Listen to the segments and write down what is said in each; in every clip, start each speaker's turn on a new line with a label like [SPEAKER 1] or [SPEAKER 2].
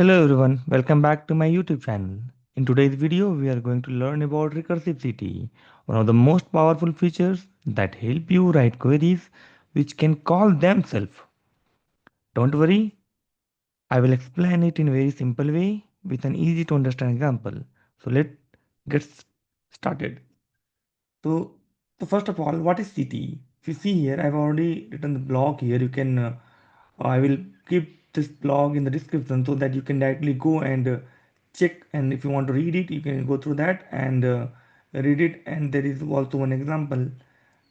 [SPEAKER 1] Hello everyone, welcome back to my YouTube channel. In today's video, we are going to learn about Recursive CTE, one of the most powerful features that help you write queries which can call themselves. Don't worry, I will explain it in a very simple way with an easy to understand example. So let's get started. So, so first of all, what is CTE? If you see here, I've already written the blog here. You can, I will keep this blog in the description so that you can directly go and check. And if you want to read it, you can go through that and read it. And there is also one example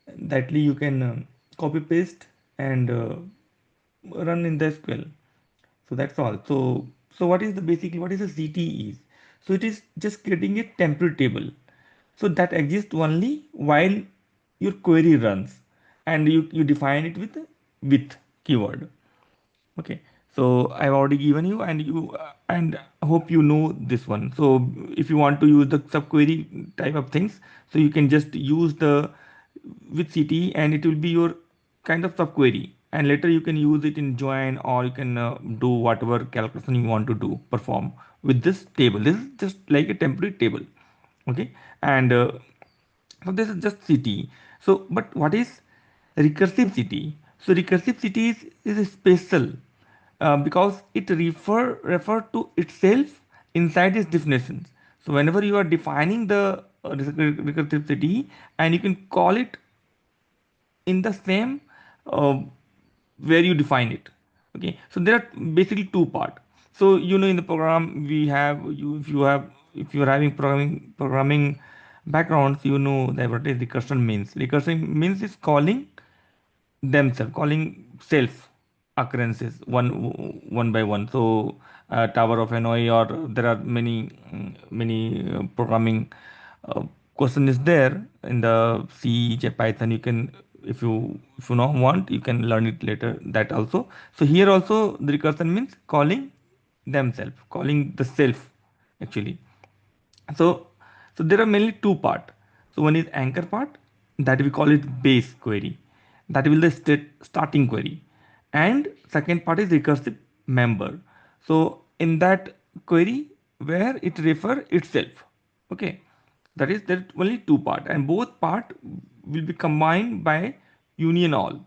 [SPEAKER 1] that you can copy paste and run in the SQL. So that's all. So what is the basically what is the CTEs? So it is just creating a temporary table. So that exists only while your query runs, and you define it with keyword. Okay, so I've already given you, and you and hope you know this one. So if you want to use the subquery type of things, so you can just use the with CT, and it will be your kind of subquery, and later you can use it in join, or you can do whatever calculation you want to do perform with this table. This is just like a temporary table. Okay, and so this is just CTE. So but what is recursive CTE? So recursive CTE is special because it refer to itself inside its definitions. So whenever you are defining the recursive CTE, and you can call it in the same uh, where you define it. Okay, so there are basically two part. So in the program we have you if you are having programming backgrounds, that what is recursion means. Recursion means is calling themselves, calling self occurrences one by one. So tower of Hanoi, or there are many programming uh, question is there in the C, Python. You can, if you not want, you can learn it later, that also. So here also the recursion means calling themselves, calling the self actually. So so there are mainly two part. So one is anchor part, that we call it base query, that will the starting query. And second part is recursive member. So in that query, where it refer itself. Okay, that is there only two part, and both part will be combined by union all.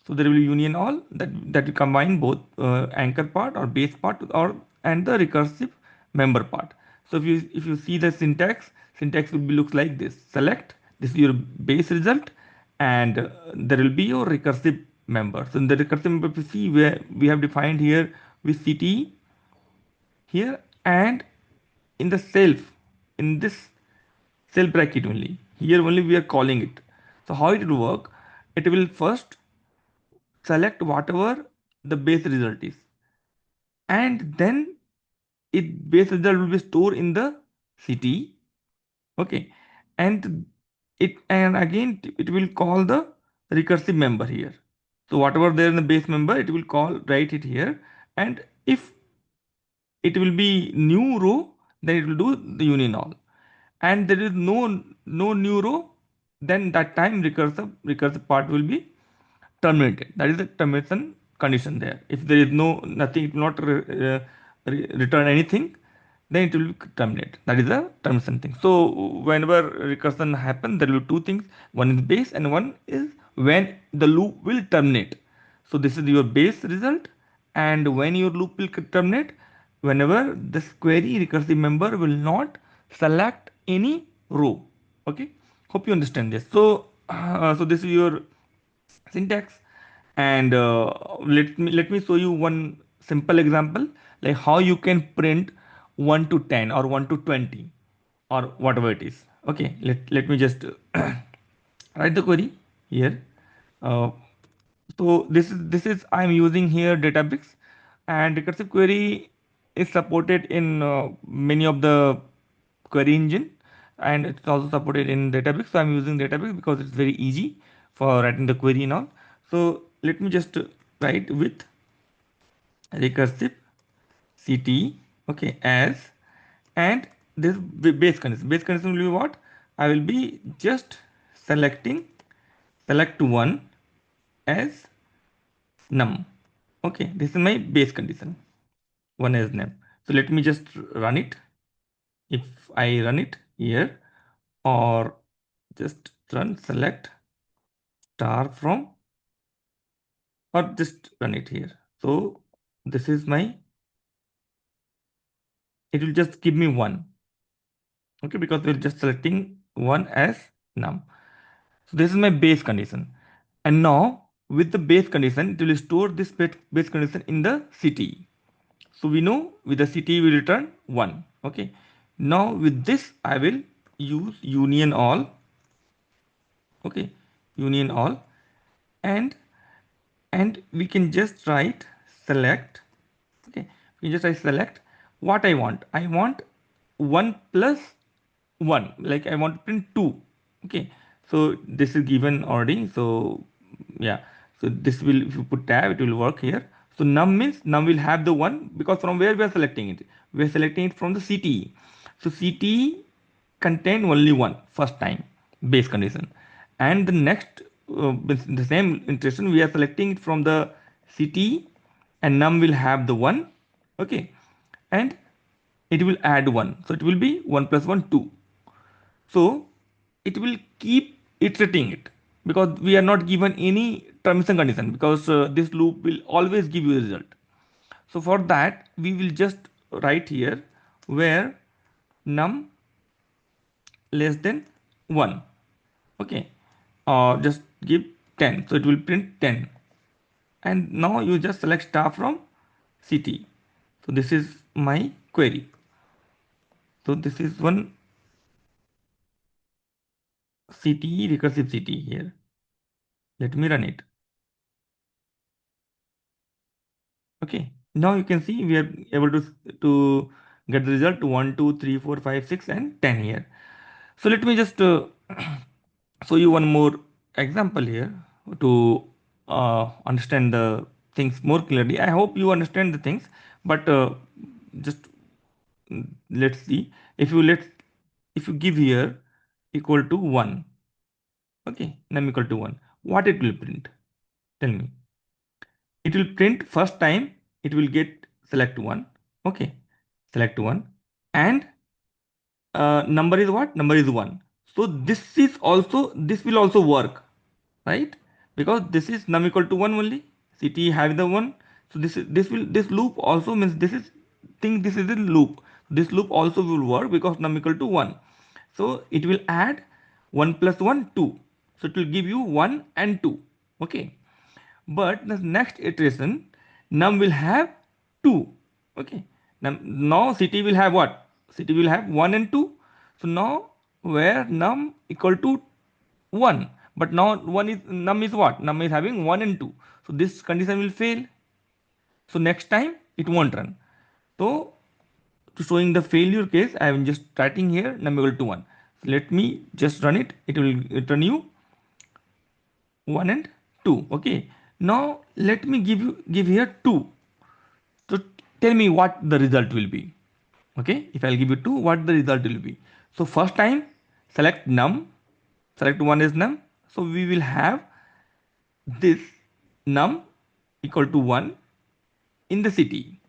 [SPEAKER 1] So there will be union all, that will combine both anchor part or base part, or and the recursive member part. So if you see the syntax will be looks like this. Select, this is your base result, and there will be your recursive member. So in the recursive member, if you see where we have defined here with CTE here, and in the self, in this cell bracket only, here only we are calling it. So how it will work, it will first select whatever the base result is, and then it base result will be stored in the city. Okay, and and again it will call the recursive member here. So whatever there in the base member, it will call, write it here. And if it will be new row, then it will do the union all. And there is no new row, then that time recursive part will be terminated. That is the termination condition there. If there is no nothing, it will not return anything, then it will terminate. That is the termination thing. So whenever recursion happen, there will be two things. One is base, and one is when the loop will terminate. So this is your base result, and when your loop will terminate, whenever this query recursive member will not select any row. Okay, hope you understand this. So this is your syntax. And let me show you one simple example, like how you can print 1 to 10 or 1 to 20 or whatever it is. Okay, let me just write the query here. Uh, so this is I'm using here Databricks, and recursive query is supported in many of the query engine, and it's also supported in Databricks. So I'm using Databricks because it's very easy for writing the query and all. So let me just write with recursive CTE. Okay, as, and this base condition. Base condition will be what? I will be just selecting select one as num. Okay, this is my base condition. 1 as name. So let me just run it. If I run it here, or just run select star from, or just run it here. So this is my, it will just give me 1. Okay, because we're just selecting 1 as num. So this is my base condition. And now with the base condition, it will store this base condition in the CTE. So we know with the CTE we return 1. Okay. Now with this I will use union all. Okay. Union all, and we can just write select. Okay, we just write select what I want. I want 1 plus 1, like I want to print 2. Okay, so this is given already. So yeah, so this will, if you put tab, it will work here. So num means num will have the 1, because from where we are selecting it, we are selecting it from the CTE. So CTE contain only 1 first time base condition, and the next the same iteration we are selecting it from the CTE, and num will have the 1. Okay, and it will add 1, so it will be 1 plus 1 2. So it will keep iterating it, because we are not given any terms and condition, because this loop will always give you a result. So for that we will just write here where num less than 1. Okay, or just give 10, so it will print 10. And now you just select star from CT. So this is my query. So this is one CTE, recursive CTE here. Let me run it. Okay, now you can see we are able to get the result 1 2 3 4 5 6 and 10 here. So let me just show you one more example here to understand the things more clearly. I hope you understand the things, but just let's see. If you give here equal to 1, okay, num equal to 1, what it will print? Tell me. It will print first time, it will get select 1. Okay, select 1, and number is what? Number is 1. So this will also work, right? Because this is num equal to 1 only. CT have the 1. So this loop also means this is a loop. This loop also will work because num equal to 1. So it will add 1 plus 1 2. So it will give you 1 and 2. Okay, but the next iteration num will have 2. Okay, now CT will have what? CT will have 1 and 2. So now where num equal to 1, but now 1 is num is what? Num is having 1 and 2. So this condition will fail. So next time it won't run. So to showing the failure case, I am just writing here num equal to 1. So let me just run it. It will return you 1 and 2. Okay, now let me give here 2. So tell me what the result will be. Okay, if I'll give you 2, what the result will be? So first time select num, select 1 is num, so we will have this num equal to 1 in the city.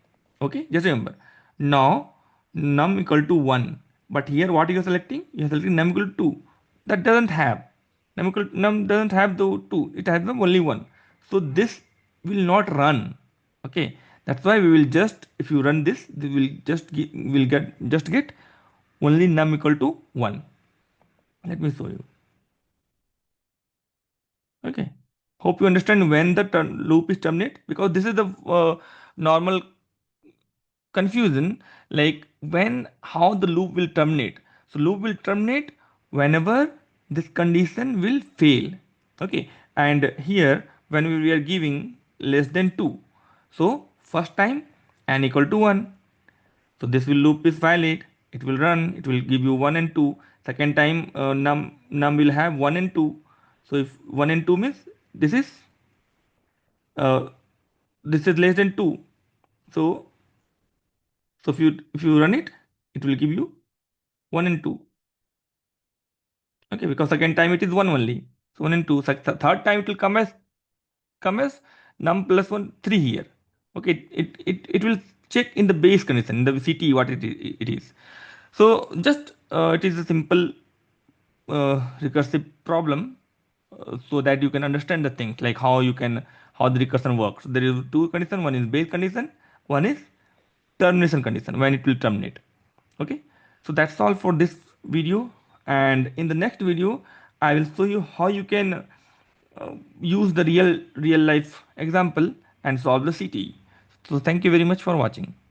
[SPEAKER 1] Okay, just remember, now num equal to 1, but here what you are selecting? You are selecting num equal to 2. That doesn't have num doesn't have the 2, it has the only 1. So this will not run. Okay, that's why we will just, if you run this, we will just get only num equal to 1. Let me show you. Okay, hope you understand when the loop is terminate, because this is the normal confusion, like when, how the loop will terminate. So loop will terminate whenever this condition will fail. Okay, and here when we are giving less than 2, so first time n equal to 1, so this will loop is valid, it will run, it will give you 1 and 2. Second time num will have 1 and 2. So if 1 and 2 means this is uh, this is less than 2. So if you run it, it will give you 1 and 2. Okay, because second time it is 1 only. So 1 and 2. Third time it will come as num plus 1 3 here. Okay, it will check in the base condition in the CTE what it is. So just it is a simple recursive problem, so that you can understand the things like how the recursion works. There is two condition: one is base condition, one is termination condition when it will terminate. Okay, so that's all for this video, and in the next video I will show you how you can use the real life example and solve the CTE. So thank you very much for watching.